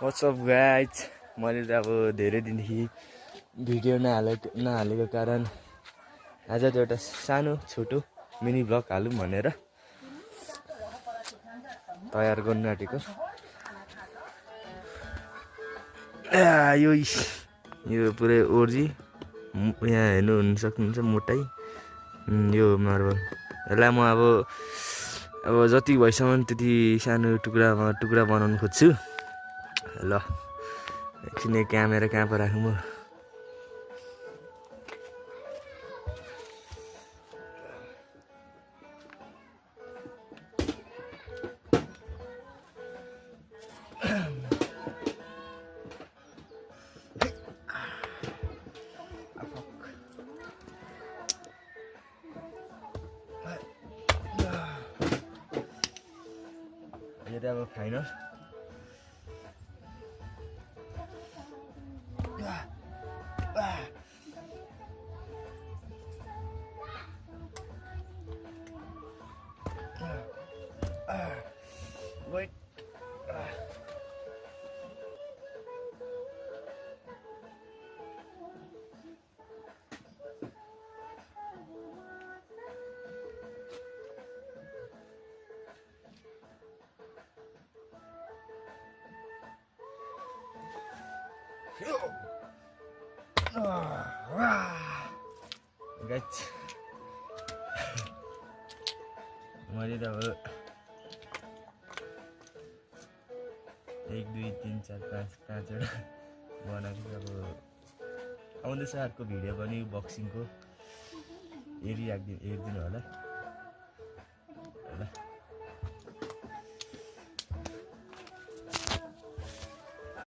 What's up guys मैले त अब धेरै दिनदेखि भिडियो नहालेको कारण आज त एउटा सानो छोटो मिनी ब्लग हालौँ भनेर तयार गर्नु आँटेको। यो पुरै ओर्जी यहाँ हेर्नु सक्नुहुन्छ मोटाइ यो मार्बल। यसलाई म अब जति भएसम्म त्यति सानो टुक्रा बनाउनु खोज्छु। ल एकछिन क्यामेरा कहाँ पो राखौँ म। यो त अब फाइनल wait guys मैले त अब 1 2 3 4 5 पाँचवटा बनाएको। अब आउँदैछ अर्को भिडियो पनि बक्सिङको हेरिदिनु होला।